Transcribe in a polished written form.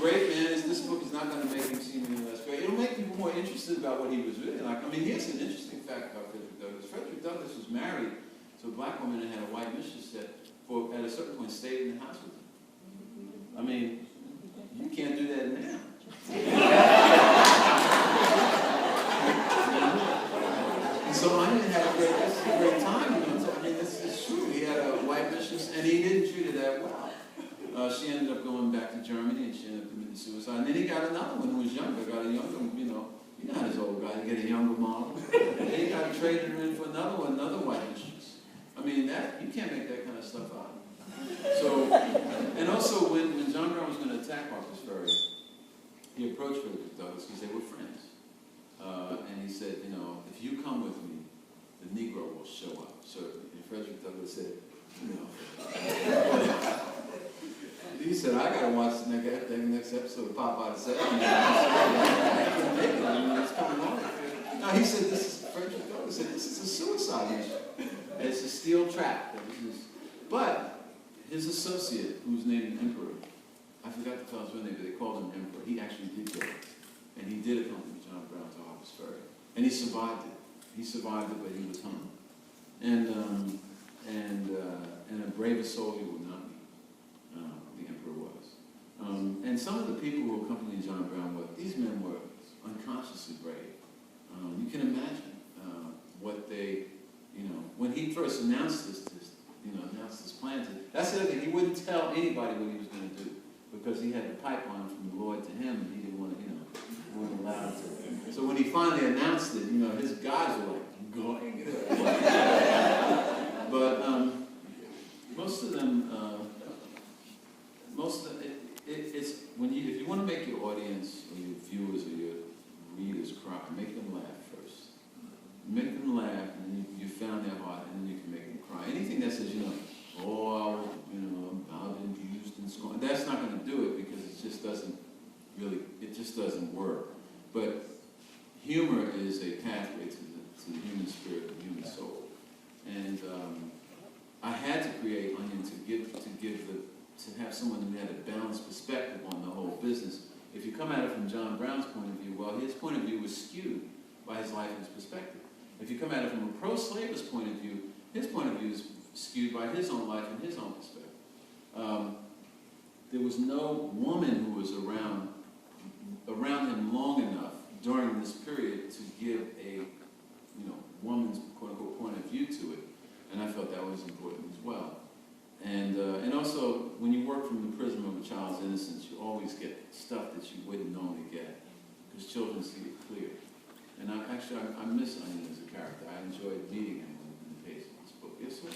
great man. This book is not going to make him seem any less great. It'll make people more interested about what he was really like. I mean, here's an interesting fact about Frederick Douglass. Frederick Douglass was married to a black woman and had a white mistress that, at a certain point, stayed in the house with him. I mean, you can't do that now. And so I didn't have a great time. You know, I mean, this is true. He had a white mistress, and he didn't treat her that well. She ended up going back to Germany, and she ended up committing suicide. And then he got another one who was younger, got a younger, you know how this old guy, you get a younger model. And he got traded her in for another one, another white mistress. I mean, that you can't make that kind of stuff up. So, and also when John Brown was going to attack Harper's Ferry, he approached Frederick Douglass because they were friends. And he said, you know, if you come with me, the Negro will show up. So Frederick Douglass said, you know, he said, I got to watch the next episode of Popeye the Sailor Man. It's coming on. No, he said, Frederick Douglass said, this is a suicide mission. It's a steel trap. But his associate, who was named Emperor, I forgot the fellow's real name, but they called him Emperor. He actually did go. And he did accompany John Brown to Harper's Ferry. And he survived it. He survived it, but he was hung. And a braver soul you would not be. The Emperor was. And some of the people who accompanied John Brown, these men were unconsciously brave. You can imagine what they, you know, when he first announced this plan. That's the other thing. He wouldn't tell anybody what he was going to do because he had the pipe on from the Lord to him, and he didn't want to, he wasn't allowed to. So when he finally announced it, his guys were like, going. But most of them, it's when if you want to make your audience or your viewers or your readers cry, make them laugh first. Make them laugh, and then you found their heart, and then you can make them cry. Anything that says, I've been used and scorned, that's not going to do it because it just doesn't work. But humor is a pathway to the human spirit, the human soul. And I had to create Onion to have someone who had a balanced perspective on the whole business. If you come at it from John Brown's point of view, well, his point of view was skewed by his life and his perspective. If you come at it from a pro-slaver's point of view, his point of view is skewed by his own life and his own perspective. There was no woman who was around him long enough during this period to give a woman's quote-unquote point of view to it, and I felt that was important as well. And also, when you work from the prism of a child's innocence, you always get stuff that you wouldn't normally get because children see it clear. And I miss Onion as a character. I enjoyed meeting him in the pages of this book. Yes, sir.